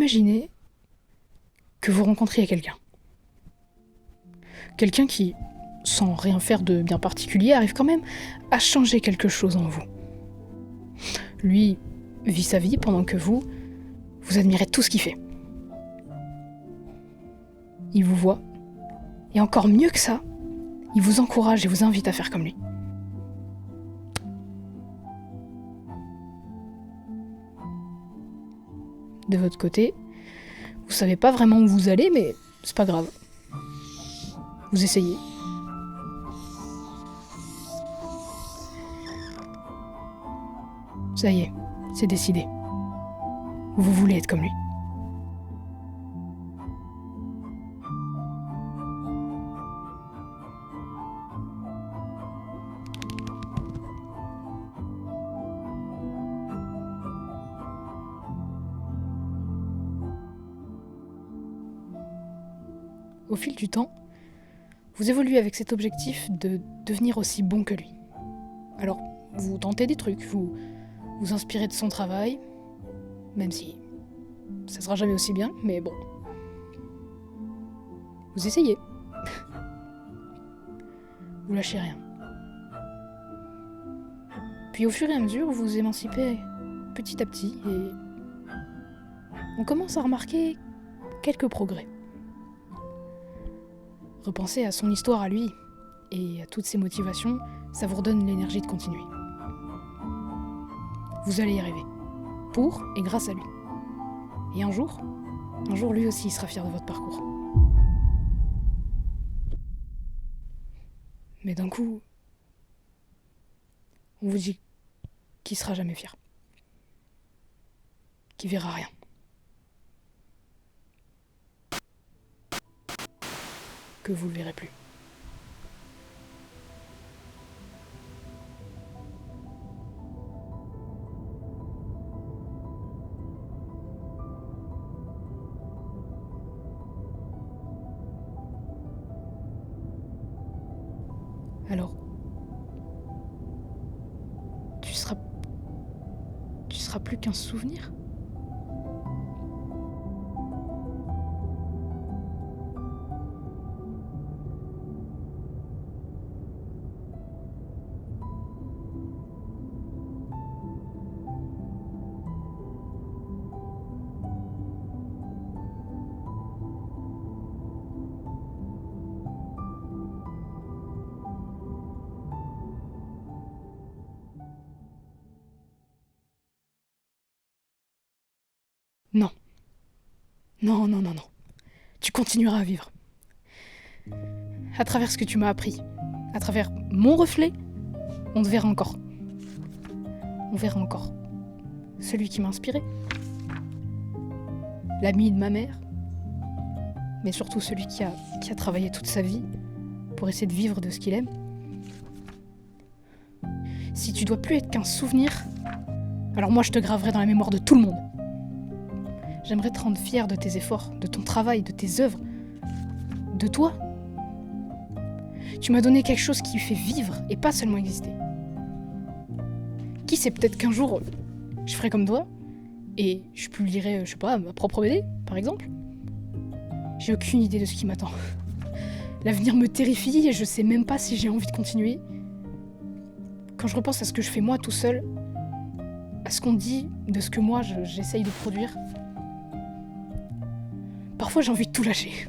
Imaginez que vous rencontriez quelqu'un. Quelqu'un qui, sans rien faire de bien particulier, arrive quand même à changer quelque chose en vous. Lui vit sa vie pendant que vous admirez tout ce qu'il fait. Il vous voit, et encore mieux que ça, il vous encourage et vous invite à faire comme lui. De votre côté, vous savez pas vraiment où vous allez, mais c'est pas grave. Vous essayez. Ça y est, c'est décidé. Vous voulez être comme lui. Au fil du temps, vous évoluez avec cet objectif de devenir aussi bon que lui. Alors, vous tentez des trucs, vous inspirez de son travail, même si ça sera jamais aussi bien, mais bon. Vous essayez. Vous lâchez rien. Puis au fur et à mesure, vous vous émancipez petit à petit et on commence à remarquer quelques progrès. Repenser à son histoire à lui et à toutes ses motivations, ça vous redonne l'énergie de continuer. Vous allez y arriver. Pour et grâce à lui. Et un jour lui aussi il sera fier de votre parcours. Mais d'un coup, on vous dit qu'il sera jamais fier. Qu'il verra rien. Que vous le verrez plus. Alors, tu seras plus qu'un souvenir ? Non. Non. Tu continueras à vivre. À travers ce que tu m'as appris, à travers mon reflet, on te verra encore. On verra encore. Celui qui m'a inspiré. L'ami de ma mère. Mais surtout celui qui a travaillé toute sa vie pour essayer de vivre de ce qu'il aime. Si tu dois plus être qu'un souvenir, alors moi je te graverai dans la mémoire de tout le monde. J'aimerais te rendre fier de tes efforts, de ton travail, de tes œuvres, de toi. Tu m'as donné quelque chose qui fait vivre et pas seulement exister. Qui sait, peut-être qu'un jour, je ferai comme toi et je publierai, je sais pas, ma propre BD, par exemple. J'ai aucune idée de ce qui m'attend. L'avenir me terrifie et je sais même pas si j'ai envie de continuer. Quand je repense à ce que je fais moi tout seul, à ce qu'on dit de ce que moi j'essaye de produire, parfois j'ai envie de tout lâcher.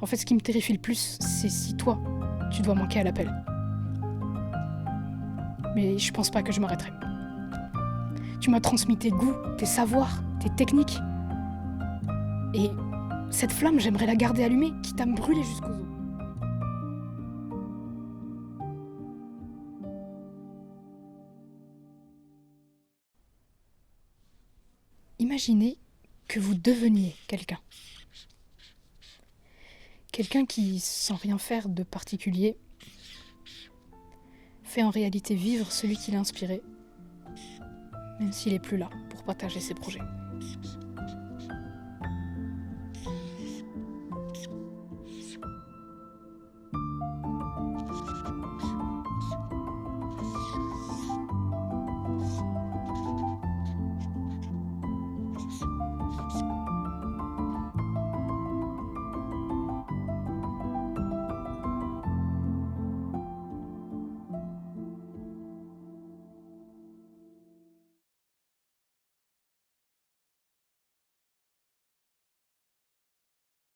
En fait, ce qui me terrifie le plus, c'est si toi, tu dois manquer à l'appel. Mais je pense pas que je m'arrêterai. Tu m'as transmis tes goûts, tes savoirs, tes techniques. Et cette flamme, j'aimerais la garder allumée, quitte à me brûler jusqu'aux os. Imaginez que vous deveniez quelqu'un. Quelqu'un qui, sans rien faire de particulier, fait en réalité vivre celui qui l'a inspiré, même s'il est plus là pour partager ses projets.